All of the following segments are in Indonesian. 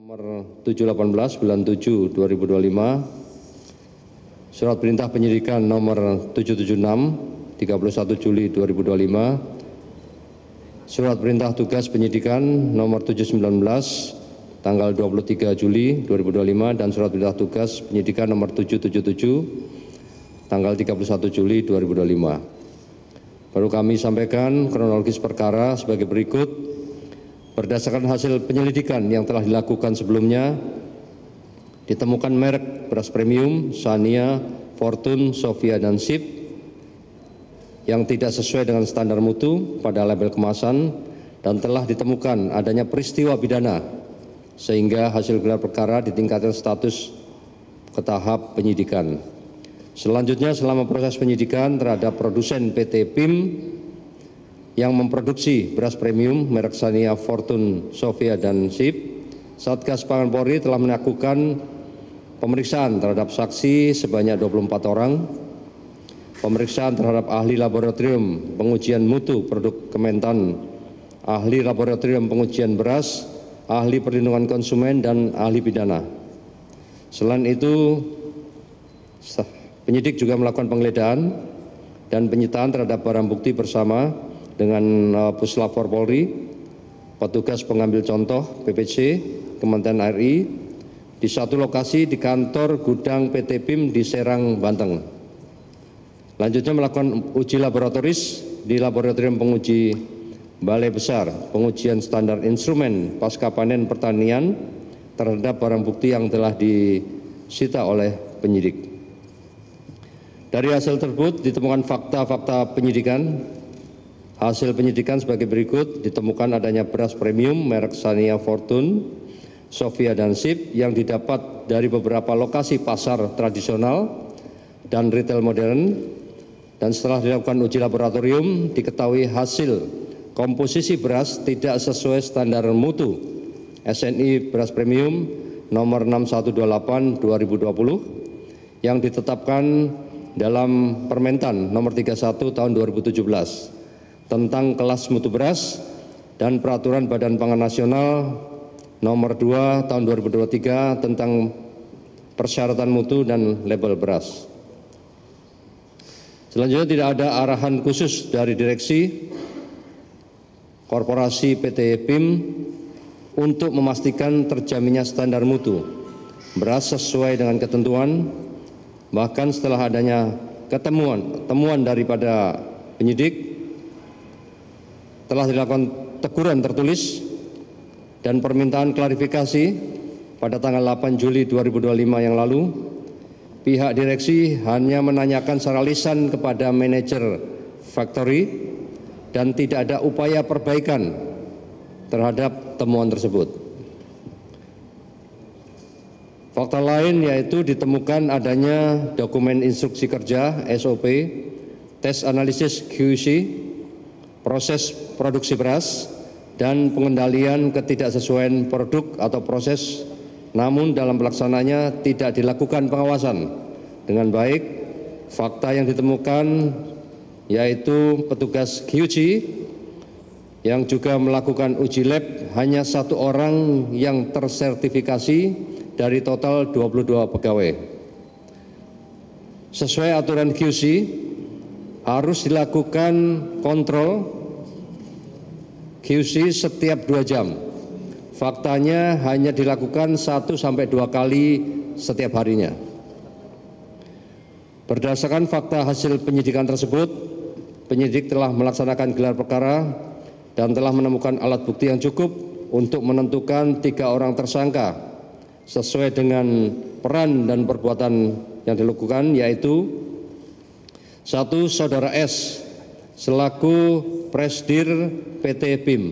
Nomor 718 bulan 7 2025, Surat Perintah Penyidikan nomor 776 31 Juli 2025, Surat Perintah Tugas Penyidikan nomor 719 tanggal 23 Juli 2025 dan Surat Perintah Tugas Penyidikan nomor 777 tanggal 31 Juli 2025. Perlu kami sampaikan kronologis perkara sebagai berikut. Berdasarkan hasil penyelidikan yang telah dilakukan sebelumnya, ditemukan merek beras premium Shania, Fortune, Sofia, dan Sip yang tidak sesuai dengan standar mutu pada label kemasan dan telah ditemukan adanya peristiwa pidana sehingga hasil gelar perkara ditingkatkan status ke tahap penyidikan. Selanjutnya, selama proses penyidikan terhadap produsen PT PIM yang memproduksi beras premium merek Shania, Fortune, Sofia, dan Sip, Satgas Pangan Polri telah melakukan pemeriksaan terhadap saksi sebanyak 24 orang, pemeriksaan terhadap ahli laboratorium pengujian mutu produk Kementan, ahli laboratorium pengujian beras, ahli perlindungan konsumen, dan ahli pidana. Selain itu, penyidik juga melakukan penggeledahan dan penyitaan terhadap barang bukti bersama dengan Puslapor Polri, petugas pengambil contoh PPC, Kementerian RI, di satu lokasi di kantor gudang PT PIM di Serang, Banten. Lanjutnya melakukan uji laboratoris di Laboratorium Penguji Balai Besar, pengujian standar instrumen pasca panen pertanian terhadap barang bukti yang telah disita oleh penyidik. Dari hasil tersebut ditemukan fakta-fakta penyidikan. Hasil penyidikan sebagai berikut: ditemukan adanya beras premium merek Shania, Fortune, Sofia, dan Sip yang didapat dari beberapa lokasi pasar tradisional dan retail modern, dan setelah dilakukan uji laboratorium diketahui hasil komposisi beras tidak sesuai standar mutu SNI beras premium nomor 6128 2020 yang ditetapkan dalam Permentan nomor 31 tahun 2017 tentang kelas mutu beras dan Peraturan Badan Pangan Nasional nomor 2 tahun 2023 tentang persyaratan mutu dan label beras. Selanjutnya, tidak ada arahan khusus dari Direksi Korporasi PT PIM untuk memastikan terjaminnya standar mutu beras sesuai dengan ketentuan. Bahkan setelah adanya temuan daripada penyidik, telah dilakukan teguran tertulis dan permintaan klarifikasi pada tanggal 8 Juli 2025 yang lalu. Pihak direksi hanya menanyakan secara lisan kepada manajer factory dan tidak ada upaya perbaikan terhadap temuan tersebut. Fakta lain yaitu ditemukan adanya dokumen instruksi kerja SOP, tes analisis QC, proses produksi beras, dan pengendalian ketidaksesuaian produk atau proses, namun dalam pelaksananya tidak dilakukan pengawasan dengan baik. Fakta yang ditemukan yaitu petugas QC yang juga melakukan uji lab hanya 1 orang yang tersertifikasi dari total 22 pegawai. Sesuai aturan QC, harus dilakukan kontrol QC setiap 2 jam. Faktanya hanya dilakukan 1 sampai 2 kali setiap harinya. Berdasarkan fakta hasil penyidikan tersebut, penyidik telah melaksanakan gelar perkara dan telah menemukan alat bukti yang cukup untuk menentukan 3 orang tersangka sesuai dengan peran dan perbuatan yang dilakukan, yaitu 1. Saudara S selaku Presdir PT PIM,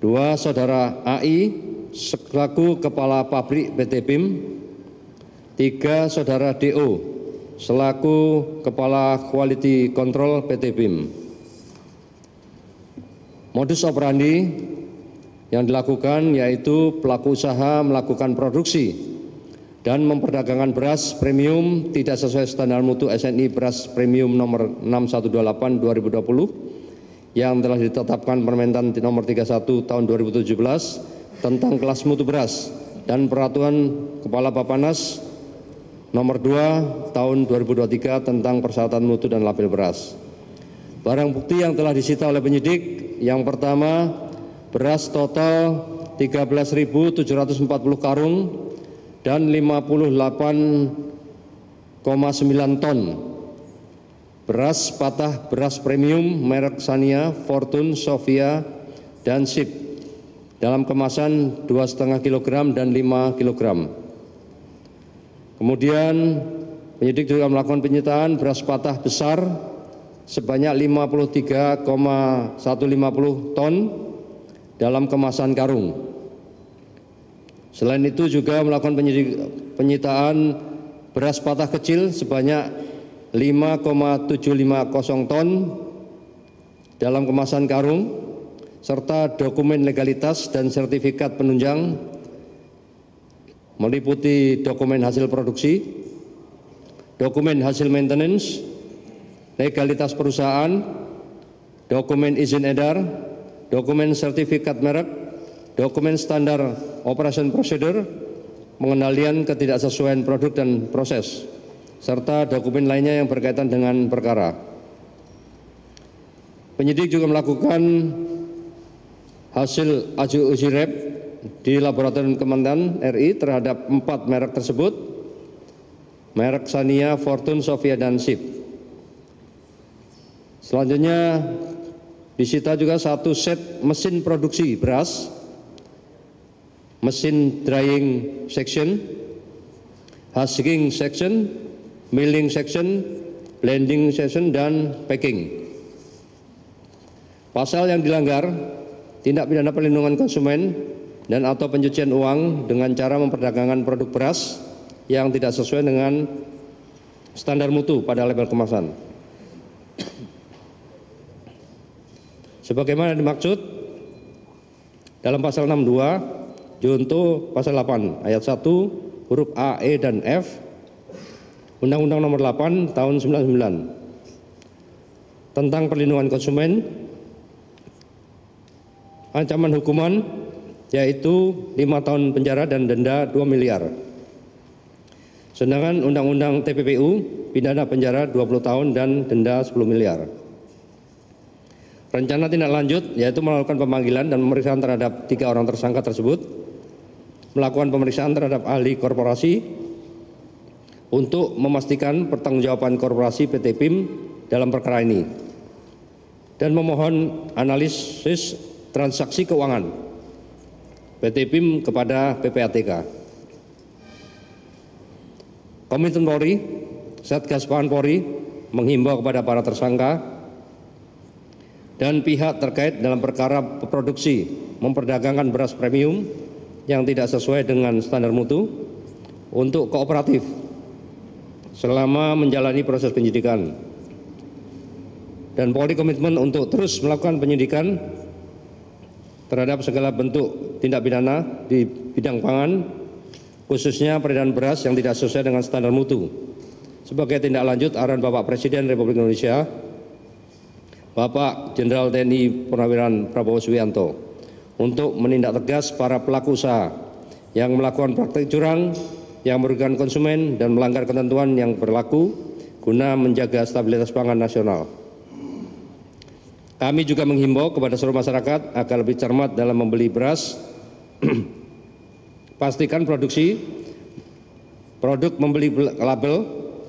2. Saudara AI selaku Kepala Pabrik PT PIM, 3. Saudara DO selaku Kepala Quality Control PT PIM. Modus operandi yang dilakukan yaitu pelaku usaha melakukan produksi dan memperdagangkan beras premium tidak sesuai standar mutu SNI beras premium nomor 6128 2020 yang telah ditetapkan Permentan nomor 31 tahun 2017 tentang kelas mutu beras dan Peraturan Kepala Bappenas Nomor 2 Tahun 2023 tentang persyaratan mutu dan label beras. Barang bukti yang telah disita oleh penyidik, yang pertama, beras total 13.740 karung dan 58,9 ton. Beras patah beras premium merek Sania, Fortune, Sofia, dan Sip dalam kemasan 2,5 kg dan 5 kg. Kemudian penyidik juga melakukan penyitaan beras patah besar sebanyak 53,150 ton dalam kemasan karung. Selain itu juga melakukan penyitaan beras patah kecil sebanyak 5,750 ton dalam kemasan karung, serta dokumen legalitas dan sertifikat penunjang meliputi dokumen hasil produksi, dokumen hasil maintenance, legalitas perusahaan, dokumen izin edar, dokumen sertifikat merek, dokumen standar operation procedure, pengendalian ketidaksesuaian produk dan proses, serta dokumen lainnya yang berkaitan dengan perkara. Penyidik juga melakukan hasil uji lab di Laboratorium Kementan RI terhadap 4 merek tersebut, merek Sania, Fortune, Sofia, dan Sip. Selanjutnya disita juga 1 set mesin produksi beras, mesin drying section, husking section, milling section, blending section, dan packing. Pasal yang dilanggar, tindak pidana perlindungan konsumen dan atau pencucian uang dengan cara memperdagangkan produk beras yang tidak sesuai dengan standar mutu pada label kemasan. Sebagaimana dimaksud dalam pasal 62 junto pasal 8 ayat 1 huruf A, E, dan F Undang-Undang Nomor 8 Tahun 99 tentang perlindungan konsumen, ancaman hukuman yaitu 5 tahun penjara dan denda 2 miliar. Sedangkan Undang-Undang TPPU pidana penjara 20 tahun dan denda 10 miliar. Rencana tindak lanjut yaitu melakukan pemanggilan dan pemeriksaan terhadap 3 orang tersangka tersebut, melakukan pemeriksaan terhadap ahli korporasi untuk memastikan pertanggungjawaban korporasi PT PIM dalam perkara ini, dan memohon analisis transaksi keuangan PT PIM kepada PPATK. Komitmen Polri, Satgas Pangan Polri menghimbau kepada para tersangka dan pihak terkait dalam perkara produksi memperdagangkan beras premium yang tidak sesuai dengan standar mutu untuk kooperatif selama menjalani proses penyidikan. Dan Polri komitmen untuk terus melakukan penyidikan terhadap segala bentuk tindak pidana di bidang pangan, khususnya peredaran beras yang tidak sesuai dengan standar mutu. Sebagai tindak lanjut arahan Bapak Presiden Republik Indonesia, Bapak Jenderal TNI Purnawirawan Prabowo Subianto, untuk menindak tegas para pelaku usaha yang melakukan praktik curang yang merugikan konsumen dan melanggar ketentuan yang berlaku guna menjaga stabilitas pangan nasional. Kami juga menghimbau kepada seluruh masyarakat agar lebih cermat dalam membeli beras. Pastikan produksi produk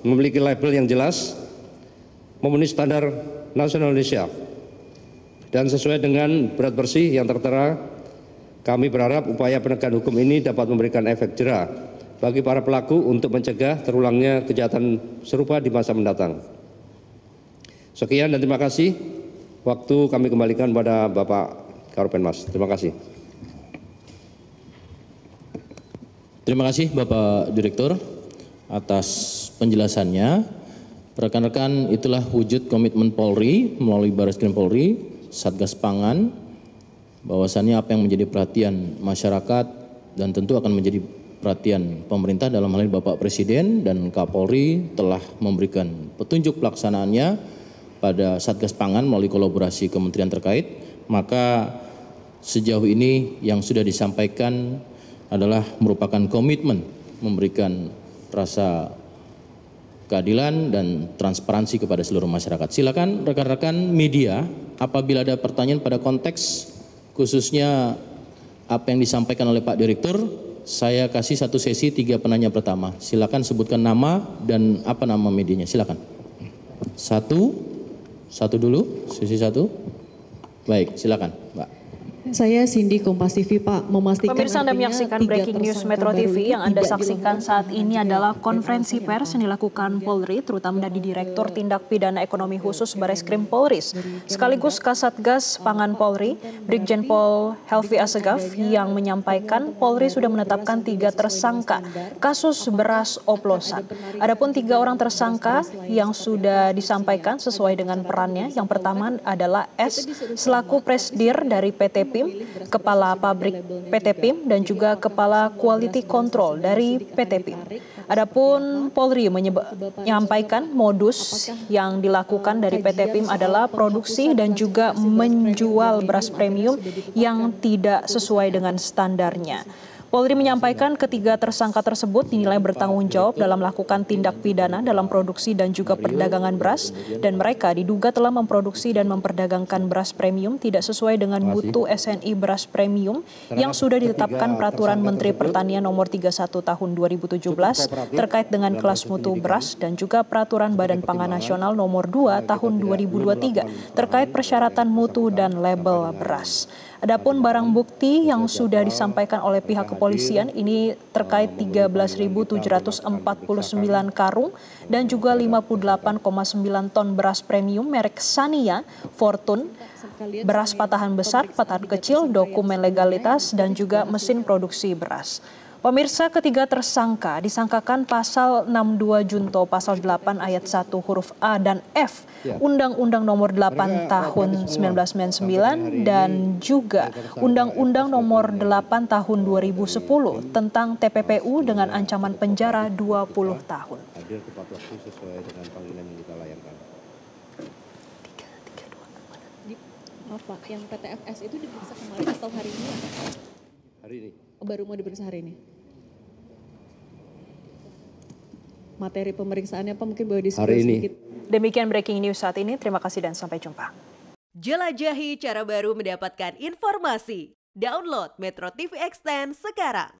memiliki label yang jelas, memenuhi standar nasional Indonesia, dan sesuai dengan berat bersih yang tertera. Kami berharap upaya penegakan hukum ini dapat memberikan efek jera bagi para pelaku untuk mencegah terulangnya kejahatan serupa di masa mendatang. Sekian dan terima kasih. Waktu kami kembalikan pada Bapak Karopenmas. Terima kasih. Terima kasih Bapak Direktur atas penjelasannya. Rekan-rekan, itulah wujud komitmen Polri melalui Barreskrim Polri, Satgas Pangan, bahwasannya apa yang menjadi perhatian masyarakat dan tentu akan menjadi perhatian pemerintah dalam hal ini Bapak Presiden dan Kapolri telah memberikan petunjuk pelaksanaannya pada Satgas Pangan melalui kolaborasi kementerian terkait. Maka sejauh ini yang sudah disampaikan adalah merupakan komitmen memberikan rasa keadilan dan transparansi kepada seluruh masyarakat. Silakan rekan-rekan media, apabila ada pertanyaan pada konteks khususnya apa yang disampaikan oleh Pak Direktur, saya kasih satu sesi 3 penanya pertama. Silakan sebutkan nama dan apa nama medianya. Silakan. Satu dulu, sesi 1. Baik, silakan, Mbak. Saya Cindy, Kompas TV, Pak. Memastikan Pemirsa, Anda menyaksikan Breaking News Metro TV. Yang Anda saksikan saat ini adalah konferensi pers yang dilakukan Polri, terutama dari Direktur Tindak Pidana Ekonomi Khusus Bareskrim Polri, sekaligus Kasatgas Pangan Polri, Brigjen Pol Helvi Assegaf, yang menyampaikan Polri sudah menetapkan 3 tersangka kasus beras oplosan. Adapun 3 orang tersangka yang sudah disampaikan sesuai dengan perannya. Yang pertama adalah S selaku Presdir dari PT PIM, Kepala Pabrik PT PIM, dan juga Kepala Quality Control dari PT PIM. Adapun Polri menyampaikan modus yang dilakukan dari PT PIM adalah produksi dan juga menjual beras premium yang tidak sesuai dengan standarnya. Polri menyampaikan ketiga tersangka tersebut dinilai bertanggung jawab dalam melakukan tindak pidana dalam produksi dan juga perdagangan beras, dan mereka diduga telah memproduksi dan memperdagangkan beras premium tidak sesuai dengan mutu SNI beras premium yang sudah ditetapkan Peraturan Menteri Pertanian Nomor 31 Tahun 2017 terkait dengan kelas mutu beras, dan juga Peraturan Badan Pangan Nasional Nomor 2 Tahun 2023 terkait persyaratan mutu dan label beras. Adapun barang bukti yang sudah disampaikan oleh pihak kepolisian ini terkait 13.749 karung dan juga 58,9 ton beras premium merek Sania, Fortune, beras patahan besar, patahan kecil, dokumen legalitas, dan juga mesin produksi beras. Pemirsa, ketiga tersangka disangkakan pasal 62 Junto pasal 8 ayat 1 huruf A dan F Undang-Undang Nomor 8 Tahun 1999 dan juga Undang-Undang Nomor 8 Tahun 2010 tentang TPPU dengan ancaman penjara 20 tahun. Hadir tepat waktu sesuai dengan panggilan yang kita layangkan. Maaf Pak, yang PTFS itu diperiksa kemarin atau hari ini? Hari ini. Baru mau diperiksa hari ini? Materi pemeriksaannya Pak mungkin boleh disebut sedikit. Demikian Breaking News saat ini. Terima kasih dan sampai jumpa. Jelajahi cara baru mendapatkan informasi. Download Metro TV Extend sekarang.